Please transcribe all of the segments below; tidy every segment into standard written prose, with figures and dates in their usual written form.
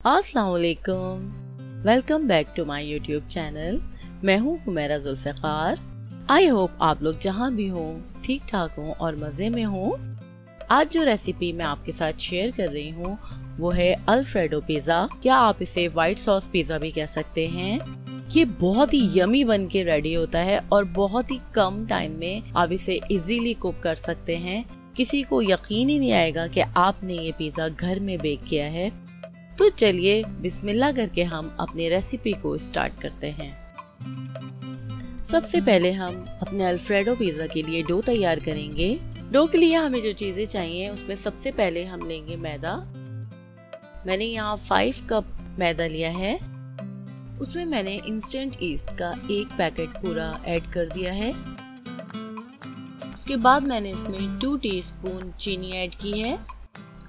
अस्सलाम वालेकुम, welcome back to my YouTube channel. मैं हूँ हुमैरा जुल्फ़िकार। आई होप आप लोग जहाँ भी हो ठीक ठाक हो और मज़े में हो। आज जो रेसिपी मैं आपके साथ शेयर कर रही हूँ वो है अल्फ्रेडो पिज़्ज़ा, या आप इसे व्हाइट सॉस पिज़्ज़ा भी कह सकते हैं। ये बहुत ही यमी बन के रेडी होता है और बहुत ही कम टाइम में आप इसे इजीली कुक कर सकते हैं। किसी को यकीन ही नहीं आएगा कि आपने ये पिज़्ज़ा घर में बेक किया है। तो चलिए बिस्मिल्लाह करके हम अपनी रेसिपी को स्टार्ट करते हैं। सबसे पहले हम अपने अल्फ्रेडो पिज़्ज़ा के लिए डो तैयार करेंगे। डो के लिए हमें जो चीजें चाहिए उसमें सबसे पहले हम लेंगे मैदा। मैंने यहाँ 5 कप मैदा लिया है। उसमें मैंने इंस्टेंट ईस्ट का 1 पैकेट पूरा ऐड कर दिया है। उसके बाद मैंने इसमें 2 टीस्पून चीनी ऐड की है।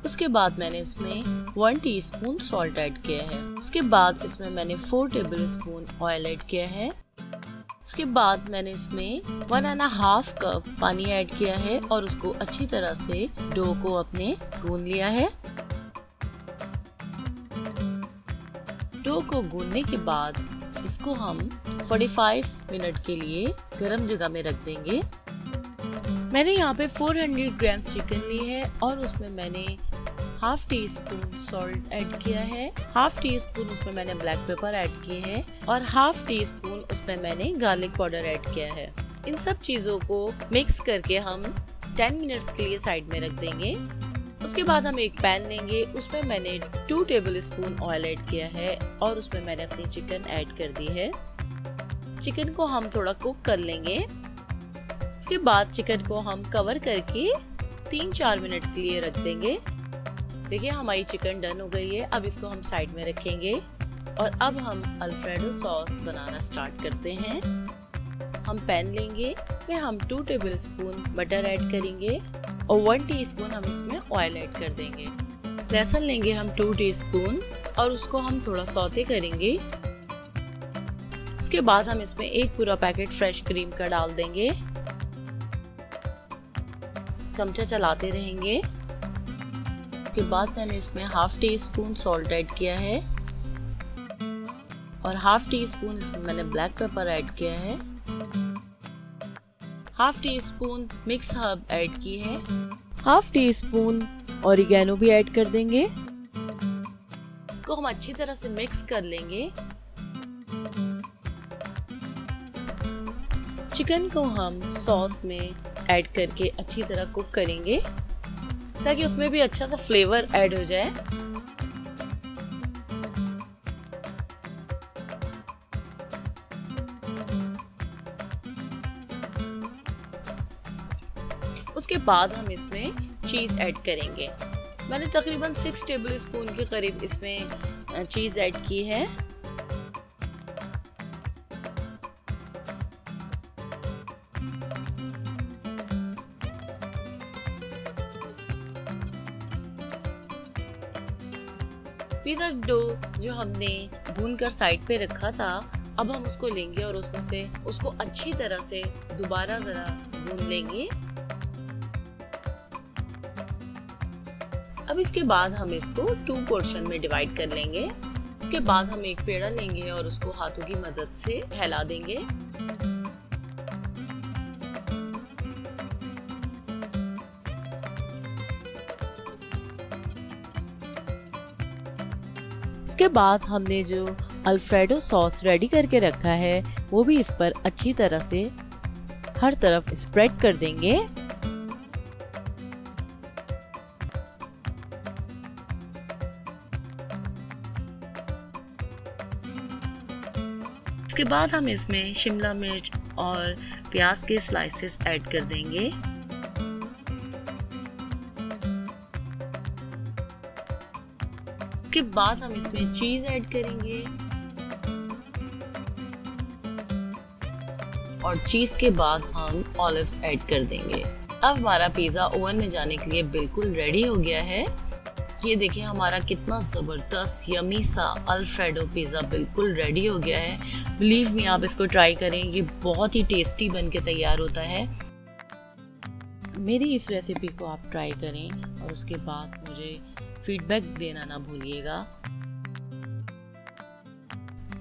उसके बाद मैंने इसमें 1 टीस्पून सॉल्ट ऐड किया है। उसके बाद इसमें मैंने 4 टेबलस्पून ऑयल ऐड किया है। उसके बाद मैंने इसमें 1.5 कप पानी ऐड किया है और उसको अच्छी तरह से डो को अपने गूंद लिया है। डो को गूंदने के बाद इसको हम 45 मिनट के लिए गर्म जगह में रख देंगे। मैंने यहाँ पे 400 ग्राम चिकन ली है और उसमें मैंने half tea spoon salt add किया है, हाफ टी स्पून उसमें मैंने ब्लैक पेपर ऐड किए हैं और हाफ टी स्पून उसमें मैंने गार्लिक पाउडर ऐड किया है। इन सब चीजों को मिक्स करके हम 10 मिनट्स के लिए साइड में रख देंगे। उसके बाद हम एक पैन लेंगे, उसमें मैंने 2 टेबलस्पून ऑयल ऐड किया है और उसमें मैंने अपनी चिकन ऐड कर दी है। चिकन को हम थोड़ा कुक कर लेंगे। उसके बाद चिकन को हम कवर करके 3-4 मिनट के लिए रख देंगे। देखिए हमारी चिकन डन हो गई है। अब इसको हम साइड में रखेंगे और अब हम अल्फ्रेडो सॉस बनाना स्टार्ट करते हैं। हम पैन लेंगे, फिर हम 2 टेबलस्पून बटर ऐड करेंगे और 1 टीस्पून हम इसमें ऑयल ऐड कर देंगे। लहसुन लेंगे हम 2 टीस्पून और उसको हम थोड़ा सौते करेंगे। उसके बाद हम इसमें एक पूरा पैकेट फ्रेश क्रीम का डाल देंगे। चमचा चलाते रहेंगे। उसके बाद मैंने इसमें half tea spoon salt add किया है और हाफ टी स्पून इसमें मैंने ब्लैक पेपर ऐड किया है। Half tea spoon mix herb add की है। हाफ टी स्पून ऑरिगेनो भी ऐड कर देंगे। इसको हम अच्छी तरह से मिक्स कर लेंगे। चिकन को हम सॉस में ऐड करके अच्छी तरह कुक करेंगे ताकि उसमें भी अच्छा सा फ्लेवर ऐड हो जाए। उसके बाद हम इसमें चीज ऐड करेंगे। मैंने तकरीबन 6 टेबलस्पून के करीब इसमें चीज ऐड की है। पिज़्ज़ा डो जो हमने भून कर साइड पे रखा था, अब हम उसको लेंगे और उसमें से उसको अच्छी तरह से दोबारा जरा भून लेंगे। अब इसके बाद हम इसको 2 पोर्शन में डिवाइड कर लेंगे। उसके बाद हम एक पेड़ा लेंगे और उसको हाथों की मदद से फैला देंगे। उसके बाद हमने जो अल्फ्रेडो सॉस रेडी करके रखा है वो भी इस पर अच्छी तरह से हर तरफ स्प्रेड कर देंगे। उसके बाद हम इसमें शिमला मिर्च और प्याज के स्लाइसेस ऐड कर देंगे। उसके बाद हम इसमें चीज ऐड करेंगे और चीज के बाद हम ऑलिव्स ऐड कर देंगे। अब हमारा पिज़्ज़ा ओवन में जाने के लिए बिल्कुल रेडी हो गया है। ये देखिए हमारा कितना ज़बरदस्त यमी सा अल्फ्रेडो पिज़्ज़ा बिल्कुल रेडी हो गया है। बिलीव मी, आप इसको ट्राई करें, ये बहुत ही टेस्टी बन के तैयार होता है। मेरी इस रेसिपी को आप ट्राई करें और उसके बाद मुझे फीडबैक देना ना भूलिएगा।